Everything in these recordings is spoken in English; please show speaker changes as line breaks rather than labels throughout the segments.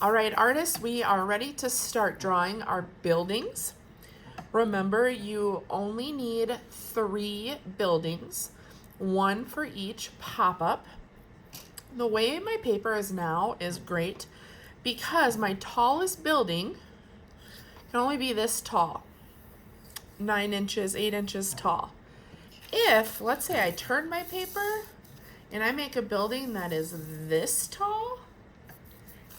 All right, artists, we are ready to start drawing our buildings. Remember, you only need 3 buildings, 1 for each pop-up. The way my paper is now is great because my tallest building can only be this tall, 9 inches, 8 inches tall. If, let's say I turn my paper and I make a building that is this tall,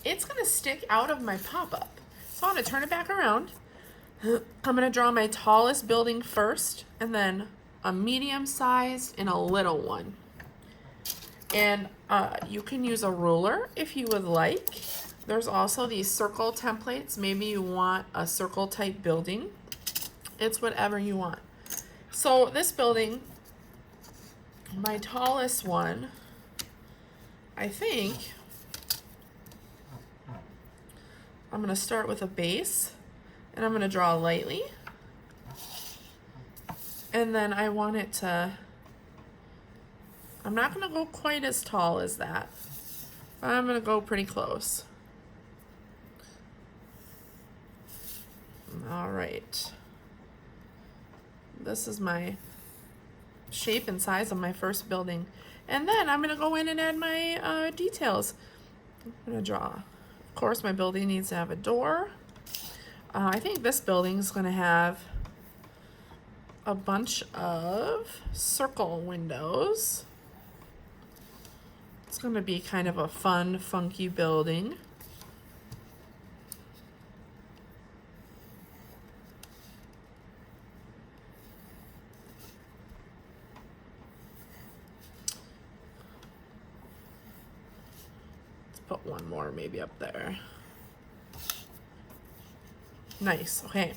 it's gonna stick out of my pop-up. So I'm gonna turn it back around. I'm gonna draw my tallest building first, and then a medium-sized and a little one. And you can use a ruler if you would like. There's also these circle templates. Maybe you want a circle type building. It's whatever you want. So this building, my tallest one, I think I'm gonna start with a base and I'm gonna draw lightly. And then I want it to, I'm not gonna go quite as tall as that, but I'm gonna go pretty close. All right. This is my shape and size of my first building. And then I'm gonna go in and add my details. I'm gonna draw. Of course, my building needs to have a door. I think this building is gonna have a bunch of circle windows. It's gonna be kind of a fun, funky building. Put one more maybe up there. Nice, okay.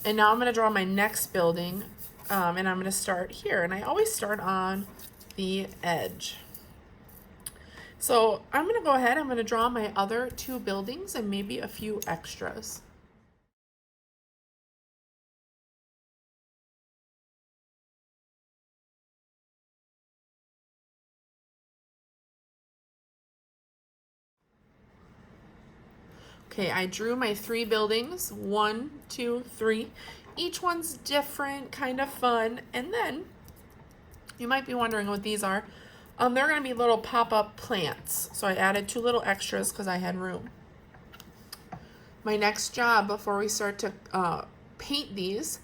And now I'm gonna draw my next building, and I'm gonna start here. And I always start on the edge. So I'm gonna go ahead, I'm gonna draw my other 2 buildings and maybe a few extras. Okay, I drew my 3 buildings, 1, 2, 3. Each one's different, kind of fun. And then you might be wondering what these are. They're gonna be little pop-up plants. So I added 2 little extras because I had room. My next job before we start to paint these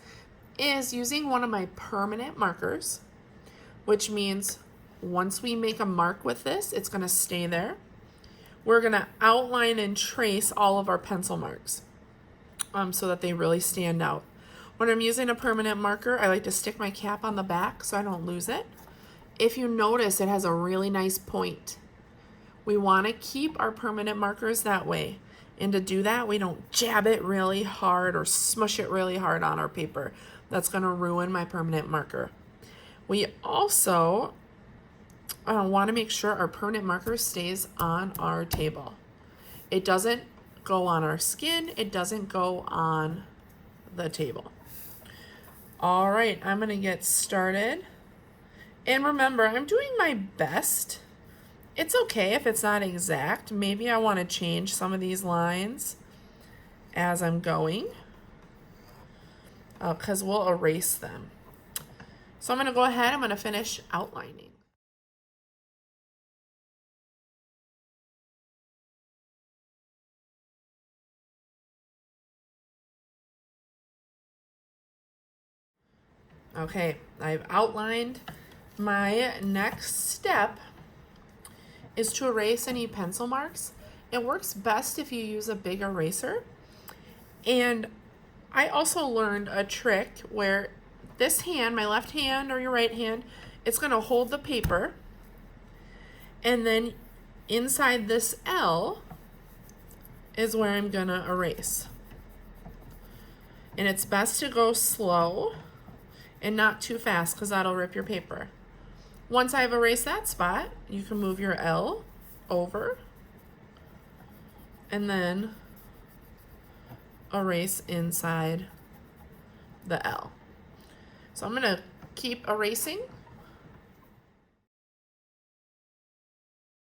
is using one of my permanent markers, which means once we make a mark with this, it's gonna stay there. We're gonna outline and trace all of our pencil marks so that they really stand out. When I'm using a permanent marker, I like to stick my cap on the back so I don't lose it. If you notice, it has a really nice point. We wanna keep our permanent markers that way. And to do that, we don't jab it really hard or smush it really hard on our paper. That's gonna ruin my permanent marker. We also want to make sure our permanent marker stays on our table. It doesn't go on our skin. It doesn't go on the table. All right, I'm going to get started. And remember, I'm doing my best. It's okay if it's not exact. Maybe I want to change some of these lines as I'm going because we'll erase them. So I'm going to go ahead. I'm going to finish outlining. Okay, I've outlined. My next step is to erase any pencil marks. It works best if you use a big eraser. And I also learned a trick where this hand, my left hand or your right hand, it's gonna hold the paper. And then inside this L is where I'm gonna erase. And it's best to go slow and not too fast because that'll rip your paper. Once I've erased that spot, you can move your L over and then erase inside the L. So I'm gonna keep erasing